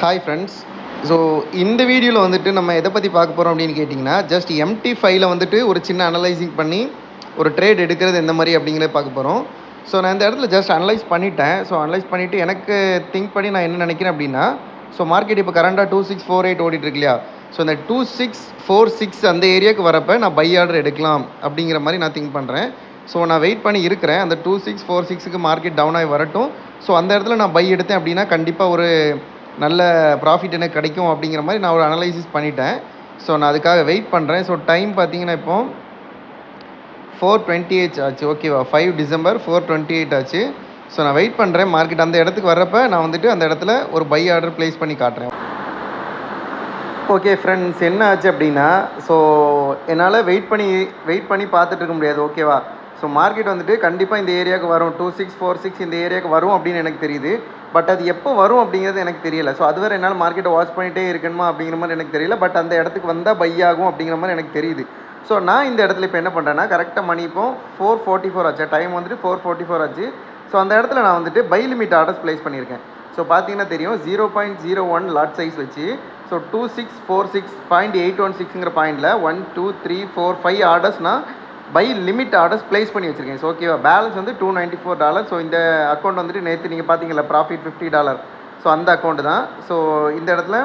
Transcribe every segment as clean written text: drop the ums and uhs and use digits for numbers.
Hi friends. So இந்த வீடியோவில் வந்துட்டு நம்ம எதை பற்றி பார்க்க போகிறோம் அப்படின்னு கேட்டிங்கன்னா, ஜஸ்ட் எம்டி ஃபைலை வந்துட்டு ஒரு சின்ன அனலைசிங் பண்ணி ஒரு ட்ரேட் எடுக்கிறது எந்த மாதிரி அப்படிங்கிறத பார்க்க போகிறோம். ஸோ நான் இந்த இடத்துல ஜஸ்ட் அனலைஸ் பண்ணிட்டேன். ஸோ அனலைஸ் பண்ணிவிட்டு எனக்கு திங்க் பண்ணி நான் என்ன நினைக்கிறேன் அப்படின்னா, ஸோ மார்க்கெட் இப்போ கரண்டாக 2648 ஓடிட்டுருக்கு இல்லையா? ஸோ இந்த 2646 அந்த ஏரியாவுக்கு வரப்போ நான் பை ஆர்டர் எடுக்கலாம் அப்படிங்கிற மாதிரி நான் திங்க் பண்ணுறேன். ஸோ நான் வெயிட் பண்ணி இருக்கிறேன். அந்த 2646க்கு மார்க்கெட் டவுன் ஆகி வரட்டும். ஸோ அந்த இடத்துல நான் பை எடுத்தேன் அப்படின்னா கண்டிப்பாக ஒரு நல்ல ப்ராஃபிட் எனக்கு கிடைக்கும் அப்படிங்கிற மாதிரி நான் ஒரு அனலைசிஸ் பண்ணிட்டேன். ஸோ நான் அதுக்காக வெயிட் பண்ணுறேன். ஸோ டைம் பார்த்தீங்கன்னா இப்போ 4:28 ஆச்சு. ஓகேவா? 5 டிசம்பர் 4:28 ஆச்சு. ஸோ நான் வெயிட் பண்ணுறேன். மார்க்கெட் அந்த இடத்துக்கு வர்றப்போ நான் வந்துட்டு அந்த இடத்துல ஒரு பை ஆர்டர் ப்ளேஸ் பண்ணி காட்டுறேன். ஓகே ஃப்ரெண்ட்ஸ், என்ன ஆச்சு அப்படின்னா, ஸோ என்னால் வெயிட் பண்ணி பார்த்துட்டு இருக்க முடியாது. ஓகேவா? ஸோ மார்க்கெட் வந்துட்டு கண்டிப்பாக இந்த ஏரியாவுக்கு வரும், 2646 இந்த ஏரியாவுக்கு வரும் அப்படின்னு எனக்கு தெரியுது. பட் அது எப்போ வரும் அப்படிங்கிறது எனக்கு தெரியல. ஸோ அதுவரை என்னால் மார்க்கெட்டை வாட்ச் பண்ணிகிட்டே இருக்கணுமா அப்படிங்கிற மாதிரி எனக்கு தெரியல. பட் அந்த இடத்துக்கு வந்தால் பை ஆகும் அப்படிங்கிற மாதிரி எனக்கு தெரியுது. ஸோ நான் இந்த இடத்துல இப்போ என்ன பண்ணுறேன்னா, கரெக்டாக மணி இப்போ 4:44 ஆச்சு. டைம் வந்துட்டு 4:44 ஆச்சு. ஸோ அந்த இடத்துல நான் வந்துட்டு பை லிமிட் ஆர்டர்ஸ் ப்ளேஸ் பண்ணியிருக்கேன். ஸோ பார்த்தீங்கன்னா தெரியும், 0.01 லாட் சைஸ் வச்சு, ஸோ 2646.816ங்கிற பாயிண்டில் 1 2 3 4 5 ஆர்டர்ஸ் நான் பை லிமிட் ஆர்டர்ஸ் ப்ளேஸ் பண்ணி வச்சுருக்கேன். ஸோ ஓகேவா? பேலன்ஸ் வந்து $294. ஸோ இந்த அக்கௌண்ட் வந்துட்டு நேற்று நீங்கள் பார்த்தீங்களா ப்ராஃபிட் $50. ஸோ அந்த அக்கௌண்ட்டு தான். ஸோ இந்த இடத்துல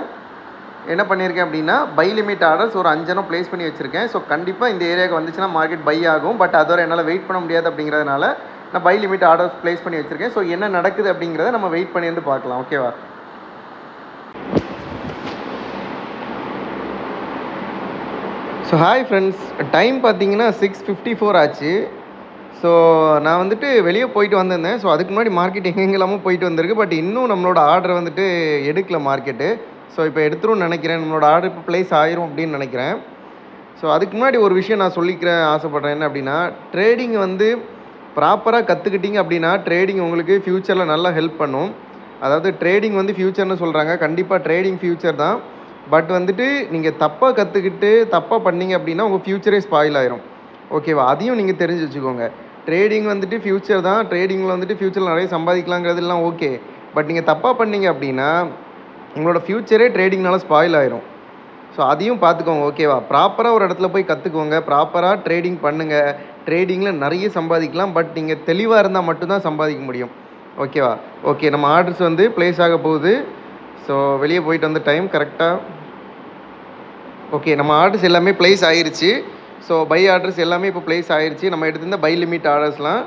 என்ன பண்ணியிருக்கேன் அப்படின்னா, பை லிமிட் ஆர்டர்ஸ் ஒரு 5 ப்ளேஸ் பண்ணி வச்சுருக்கேன். ஸோ கண்டிப்பாக இந்த ஏரியாவுக்கு வந்துச்சுன்னா மார்க்கெட் பை ஆகும். பட் அதோட என்னால் வெயிட் பண்ண முடியாது அப்படிங்கிறதுனால நான் பை லிமிட் ஆர்டர்ஸ் ப்ளேஸ் பண்ணி வச்சுருக்கேன். ஸோ என்ன நடக்குது அப்படிங்கிறத நம்ம வெயிட் பண்ணி வந்து பார்க்கலாம். ஓகேவா? ஸோ ஹாய் ஃப்ரெண்ட்ஸ், டைம் பார்த்தீங்கன்னா 6:54 ஆச்சு. ஸோ நான் வந்துட்டு வெளியே போயிட்டு வந்திருந்தேன். ஸோ அதுக்கு முன்னாடி மார்க்கெட் எங்கெல்லாமோ போயிட்டு வந்திருக்கு. பட் இன்னும் நம்மளோட ஆர்டர் வந்துட்டு எடுக்கல மார்க்கெட்டு. ஸோ இப்போ எடுத்துருன்னு நினைக்கிறேன். நம்மளோட ஆர்டர் இப்போ ப்ளேஸ் ஆயிரும் அப்படின்னு நினைக்கிறேன். ஸோ அதுக்கு முன்னாடி ஒரு விஷயம் நான் சொல்லிக்கிறேன் ஆசைப்பட்றேன். என்ன அப்படின்னா, ட்ரேடிங் வந்து ப்ராப்பராக கற்றுக்கிட்டிங்க அப்படின்னா ட்ரேடிங் உங்களுக்கு ஃப்யூச்சரில் நல்லா ஹெல்ப் பண்ணும். அதாவது ட்ரேடிங் வந்து ஃப்யூச்சர்னு சொல்கிறாங்க. கண்டிப்பாக ட்ரேடிங் ஃப்யூச்சர் தான். பட் வந்துட்டு நீங்கள் தப்பாக கற்றுக்கிட்டு தப்பாக பண்ணீங்க அப்படின்னா உங்கள் ஃப்யூச்சரே ஸ்பாயில் ஆயிரும். ஓகேவா? அதையும் நீங்கள் தெரிஞ்சு வச்சுக்கோங்க. ட்ரேடிங் வந்துட்டு ஃப்யூச்சர் தான். ட்ரேடிங்கில் வந்துட்டு ஃப்யூச்சரில் நிறைய சம்பாதிக்கலாங்கிறதுலாம் ஓகே. பட் நீங்கள் தப்பாக பண்ணீங்க அப்படின்னா உங்களோட ஃப்யூச்சரே ட்ரேடிங்னால ஸ்பாயில் ஆயிரும். ஸோ அதையும் பார்த்துக்கோங்க. ஓகேவா? ப்ராப்பராக ஒரு இடத்துல போய் கற்றுக்கோங்க. ப்ராப்பராக ட்ரேடிங் பண்ணுங்கள். ட்ரேடிங்கில் நிறைய சம்பாதிக்கலாம். பட் நீங்கள் தெளிவாக இருந்தால் மட்டும்தான் சம்பாதிக்க முடியும். ஓகேவா? ஓகே, நம்ம ஆர்டர்ஸ் வந்து ப்ளேஸ் ஆக போகுது. ஸோ வெளியே போயிட்டு வந்து டைம் கரெக்டாக ஓகே, நம்ம ஆர்டர்ஸ் எல்லாமே ப்ளேஸ் ஆகிருச்சு. ஸோ பை ஆர்டர்ஸ் எல்லாமே இப்போ ப்ளேஸ் ஆகிருச்சு. நம்ம எடுத்திருந்த பை லிமிட் ஆர்டர்ஸ்லாம்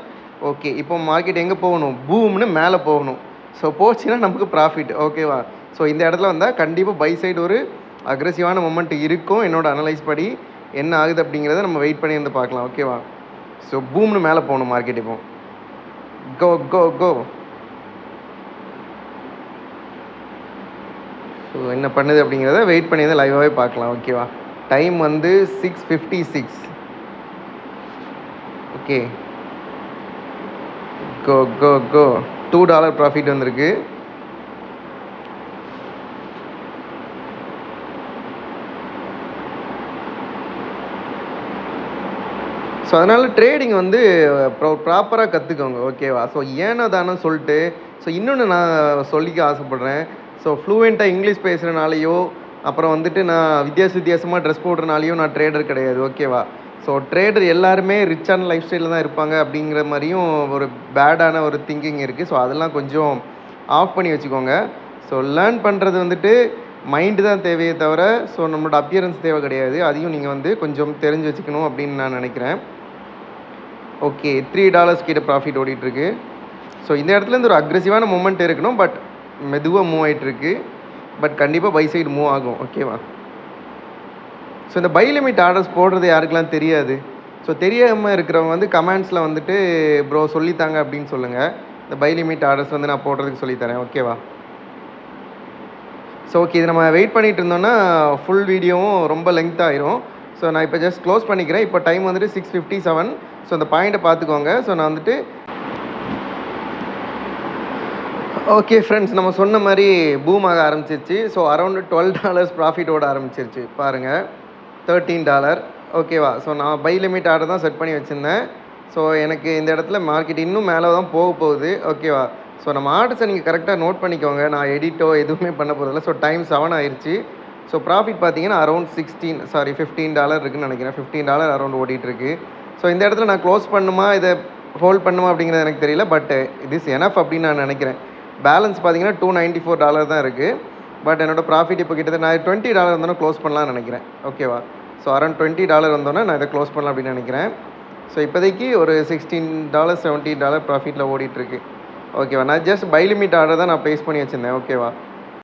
ஓகே. இப்போ மார்க்கெட் எங்கே போகணும்? பூம்னு மேலே போகணும். ஸோ போச்சுன்னா நமக்கு ப்ராஃபிட். ஓகேவா? ஸோ இந்த இடத்துல வந்தால் கண்டிப்பாக பை சைடு ஒரு அக்ரெசிவான மொமெண்ட் இருக்கும். என்னோடய அனலைஸ் படி என்ன ஆகுது அப்படிங்கிறத நம்ம வெயிட் பண்ணி வந்து பார்க்கலாம். ஓகேவா? ஸோ பூம்னு மேலே போகணும் மார்க்கெட். இப்போ கோ கோ கோ. ஸோ என்ன பண்ணுது அப்படிங்கிறத வெயிட் பண்ணி தான் லைவாகவே பார்க்கலாம். ஓகேவா? டைம் வந்து 6:56. ஓகே, கோ கோ கோ. $2 ப்ராஃபிட் வந்திருக்கு. ஸோ அதனால் ட்ரேடிங் வந்து ப்ராப்பராக கற்றுக்கோங்க. ஓகேவா? ஸோ ஏனோ தானோ சொல்லிட்டு ஸோ இன்னொன்று நான் சொல்லிக்க ஆசைப்பட்றேன். ஸோ ஃப்ளூவெண்ட்டாக இங்கிலீஷ் பேசுகிறனாலையோ அப்புறம் வந்துட்டு நான் வித்தியாசமாக ட்ரெஸ் போடுறனாலையோ நான் ட்ரேடர் கிடையாது. ஓகேவா? ஸோ ட்ரேடர் எல்லாருமே ரிச்சான லைஃப் ஸ்டைலில் தான் இருப்பாங்க அப்படிங்கிற மாதிரியும் ஒரு பேடான ஒரு திங்கிங் இருக்குது. ஸோ அதெல்லாம் கொஞ்சம் ஆஃப் பண்ணி வச்சுக்கோங்க. ஸோ லேர்ன் பண்ணுறது வந்துட்டு மைண்டு தான் தேவையே தவிர ஸோ நம்மளோட அப்பியரன்ஸ் தேவை கிடையாது. அதையும் நீங்கள் வந்து கொஞ்சம் தெரிஞ்சு வச்சுக்கணும் அப்படின்னு நான் நினைக்கிறேன். ஓகே, $3 கிட்ட ப்ராஃபிட் ஓடிட்டுருக்கு. ஸோ இந்த இடத்துலேருந்து ஒரு அக்ரெசிவான மூமெண்ட் இருக்கணும். பட் மெதுவாக மூவ் ஆகிட்டுருக்கு. பட் கண்டிப்பாக பை சைடு மூவ் ஆகும். ஓகேவா? ஸோ இந்த பை லிமிட் ஆர்டர்ஸ் போடுறது யாருக்கெல்லாம் தெரியாது? ஸோ தெரியாமல் இருக்கிறவங்க வந்து கமெண்ட்ஸில் வந்துட்டு ப்ரோ சொல்லித்தாங்க அப்படின்னு சொல்லுங்கள். இந்த பை லிமிட் ஆர்டர்ஸ் வந்து நான் போடுறதுக்கு சொல்லித்தரேன். ஓகேவா? ஸோ ஓகே, இது நம்ம வெயிட் பண்ணிகிட்டு இருந்தோன்னா ஃபுல் வீடியோவும் ரொம்ப லென்த் ஆயிரும். ஸோ நான் இப்போ ஜஸ்ட் க்ளோஸ் பண்ணிக்கிறேன். இப்போ டைம் வந்துட்டு 6:57. ஸோ அந்த பாயிண்ட்டை பார்த்துக்கோங்க. ஸோ நான் வந்துட்டு ஓகே ஃப்ரெண்ட்ஸ், நம்ம சொன்ன மாதிரி பூம் ஆக ஆரம்பிச்சிருச்சு. ஸோ அரௌண்ட் $12 ப்ராஃபிட் ஓட ஆரம்பிச்சிருச்சு. பாருங்கள், $13. ஓகேவா? ஸோ நான் பை லிமிட் ஆர்டர் தான் செட் பண்ணி வச்சுருந்தேன். ஸோ எனக்கு இந்த இடத்துல மார்க்கெட் இன்னும் மேலே தான் போக போகுது. ஓகேவா? ஸோ நம்ம ஆர்டர்ஸை நீங்கள் கரெக்டாக நோட் பண்ணிக்கோங்க. நான் எடிட்டோ எதுவுமே பண்ண போகிறதில்ல. ஸோ டைம் 7 ஆயிருச்சு. ஸோ ப்ராஃபிட் பார்த்தீங்கன்னா அரௌண்ட் $15 இருக்குன்னு நினைக்கிறேன். $15 அரௌண்ட் ஓடிட்டுருக்கு. ஸோ இந்த இடத்துல நான் க்ளோஸ் பண்ணுமா, இதை ஹோல்ட் பண்ணுமா அப்படிங்கிறது எனக்கு தெரியல. பட் திஸ் எனஃப் அப்படின்னு நான் நினைக்கிறேன். பேலன்ஸ் பார்த்தீங்கன்னா $294 தான் இருக்குது. பட் என்னோடய ப்ராஃபிட் இப்போ கிட்டத்தட்ட நான் $20 வந்தோன்னே க்ளோஸ் பண்ணலாம்னு நினைக்கிறேன். ஓகேவா? ஸோ அரௌண்ட் $20 வந்தோன்னே நான் இதை க்ளோஸ் பண்ணலாம் அப்படின்னு நினைக்கிறேன். ஸோ இப்போதைக்கு ஒரு $16 $17 ப்ராஃபிட்டில் ஓடிட்டுருக்கு. ஓகேவா? நான் ஜஸ்ட் பை லிமிட் ஆர்டர் தான் நான் ப்ளேஸ் பண்ணி வச்சுருந்தேன். ஓகேவா?